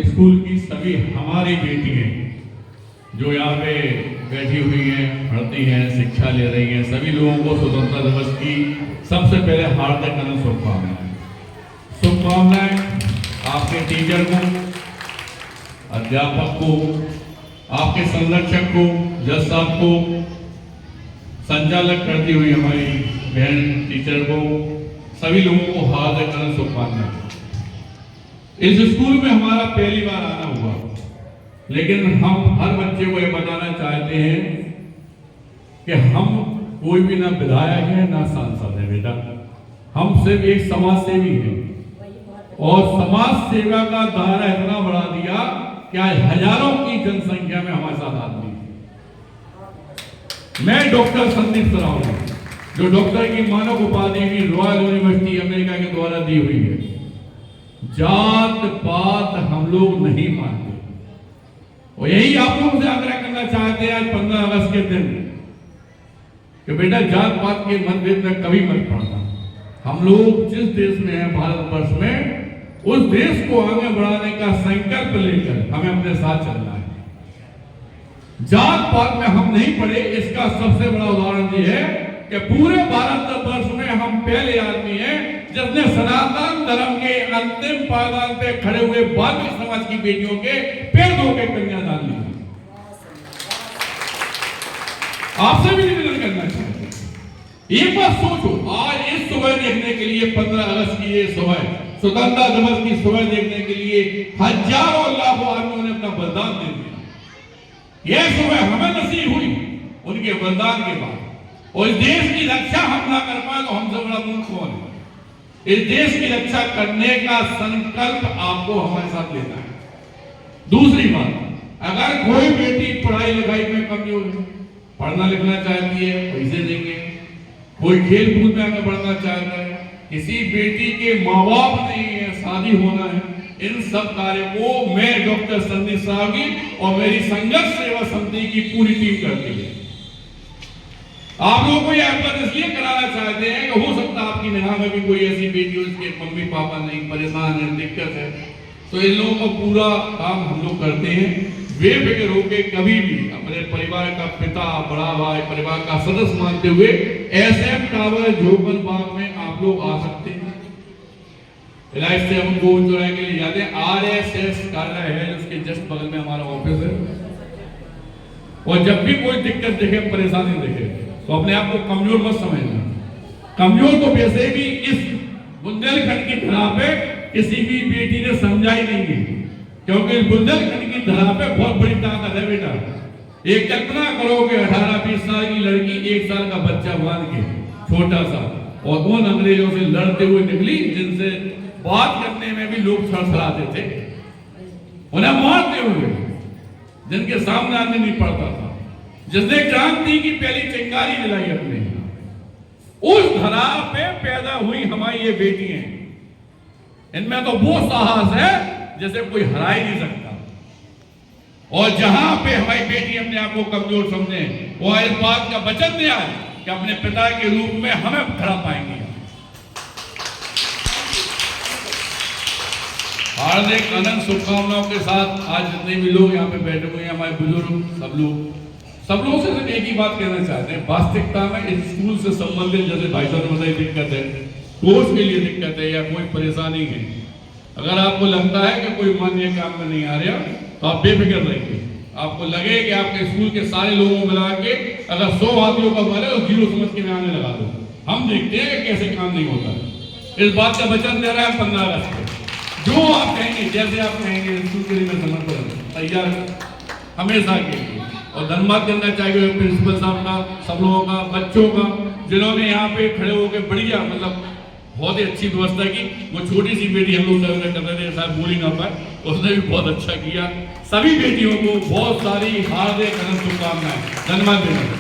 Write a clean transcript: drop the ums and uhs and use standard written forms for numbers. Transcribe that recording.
School की सभी हमारी बेटियां जो यहाँ पे बैठी हुई हैं, पढ़ती हैं, शिक्षा ले रही हैं, सभी लोगों को स्वतंत्रता दिवस की सबसे पहले हार्दिक अनंत शुभकामनाएं। आपके टीचर को, अध्यापक को, आपके संरक्षक को, जज साहब को, संचालक करती हुई हमारी बहन टीचर को, सभी लोगों को हार्दिक अनंत शुभकामनाएं। इस स्कूल में हमारा पहली बार आना हुआ, लेकिन हम हर बच्चे को यह बताना चाहते हैं कि हम कोई भी ना विधायक है ना सांसद है बेटा, हम सिर्फ एक समाज सेवी हैं। और समाज सेवा का दायरा इतना बढ़ा दिया कि आज हजारों की जनसंख्या में हमारे साथ आदमी है। मैं डॉक्टर संदीप सराव हूं, जो डॉक्टर की मानव उपाधि भी रॉयल यूनिवर्सिटी अमेरिका के द्वारा दी हुई है। जात पात हम लोग नहीं मानते, और यही आप लोगों से आग्रह करना चाहते हैं आज 15 अगस्त के दिन कि बेटा जात पात के मतभेद में कभी मत पड़ना। हम लोग जिस देश में हैं, भारतवर्ष में, उस देश को आगे बढ़ाने का संकल्प लेकर हमें अपने साथ चलना है। जात पात में हम नहीं पड़े, इसका सबसे बड़ा उदाहरण ये है कि पूरे भारतवर्ष में हम पहले आदमी हैं जिसने सनातन धर्म के अंतिम पायदान पे खड़े हुए बाकी समाज की बेटियों के पैर धो के कन्यादान लिया। आपसे भी निवेदन करना चाहिए, एक बात सोचो, आज इस सुबह देखने के लिए 15 अगस्त की ये सुबह, स्वतंत्रता दिवस की सुबह देखने के लिए हजारों लाखों आदमियों ने अपना बलिदान दे दिया। यह सुबह हमें नसीब हुई उनके बलिदान के बाद, और इस देश की रक्षा हम ना कर पाए तो हमसे बड़ा मूर्ख कौन है। इस देश की रक्षा करने का संकल्प आपको हमारे साथ लेना है। दूसरी बात, अगर कोई बेटी पढ़ाई लिखाई में कमजोर है, पढ़ना लिखना चाहती है, पैसे देंगे, कोई खेल कूद में आगे बढ़ना चाहता है, किसी बेटी के माँ बाप नहीं है, शादी होना है, इन सब कार्य को मैं डॉक्टर संदीप साहब की और मेरी संघर्ष सेवा समिति की पूरी टीम करती है। आप लोगों को यह अवगत इसलिए कराना चाहते हैं कि हो सकता है आपकी निगाह में भी कोई ऐसी बेटी हो जिसके मम्मी पापा नहीं, परेशान है, दिक्कत है, तो इन लोगों का पूरा काम हम लोग करते हैं। बेफिक्र होकर कभी भी अपने परिवार का पिता, बड़ा भाई, परिवार का सदस्य मानते हुए एसएम टावर जोगन बाग में आप लोग आ सकते हैं। इलाज से हम गोविंद चौराहे के लिए जाते हैं, आरएसएस कार्यालय है, उसके जस्ट बगल में हमारा ऑफिस है। और जब भी कोई दिक्कत देखे, परेशानी देखे, तो अपने आप को कमजोर मत समझना। कमजोर तो वैसे भी इस बुंदेलखंड की धरा पे किसी भी बेटी ने समझा ही नहीं है, क्योंकि बुंदेलखंड की धरा पे बहुत बड़ी ताकत है बेटा। एक कल्पना करो कि 18-20 साल की लड़की 1 साल का बच्चा बांध के छोटा सा, और उन अंग्रेजों से लड़ते हुए निकली जिनसे बात करने में भी लोग थरथराते थे, उन्हें मारते हुए, जिनके सामने आने नहीं पड़ता था, जिसने क्रांति की पहली चिंगारी जलाई अपने, उस धरा पे पैदा हुई हमारी ये बेटियां। इनमें तो वो साहस है जैसे कोई हरा ही नहीं सकता। और जहां पे हमारी बेटी अपने आप को कमजोर समझे, वो इस बात का वचन दिया है कि अपने पिता के रूप में हमें खड़ा पाएंगे। हार्दिक अनंत शुभकामनाओं के साथ आज जितने भी लोग यहाँ पे बैठे हुए हैं, हमारे बुजुर्ग, सब लोगों से सिर्फ एक ही बात कहना चाहते हैं, वास्तविकता में इस स्कूल से संबंधित जैसे भाई साहब ने बताई दिक्कत है, कोर्स के लिए दिक्कत है या कोई परेशानी है, अगर आपको लगता है कि कोई मान्य काम में नहीं आ रहा, तो आप बेफिक्र रहिए। आपको लगे कि आपके स्कूल के सारे लोगों को मिला के अगर 100 आदमियों का मारे तो 0 समझ के आने लगा दो। हम देखते हैं कि कैसे काम नहीं होता। इस बात का वचन दे रहा है 15 अगस्त को, जो आप कहेंगे, जैसे आप कहेंगे, स्कूल के लिए मैं समर्पण तैयार हमेशा के लिए। और धन्यवाद करना चाहिए प्रिंसिपल साहब का, सब लोगों का, बच्चों का, जिन्होंने यहाँ पे खड़े होकर बढ़िया, मतलब बहुत ही अच्छी व्यवस्था की। वो छोटी सी बेटी हम लोग कर रहे थे, शायद बोल ही ना पाए, उसने भी बहुत अच्छा किया। सभी बेटियों को बहुत सारी हार्दिक शुभकामनाएं, धन्यवाद देना।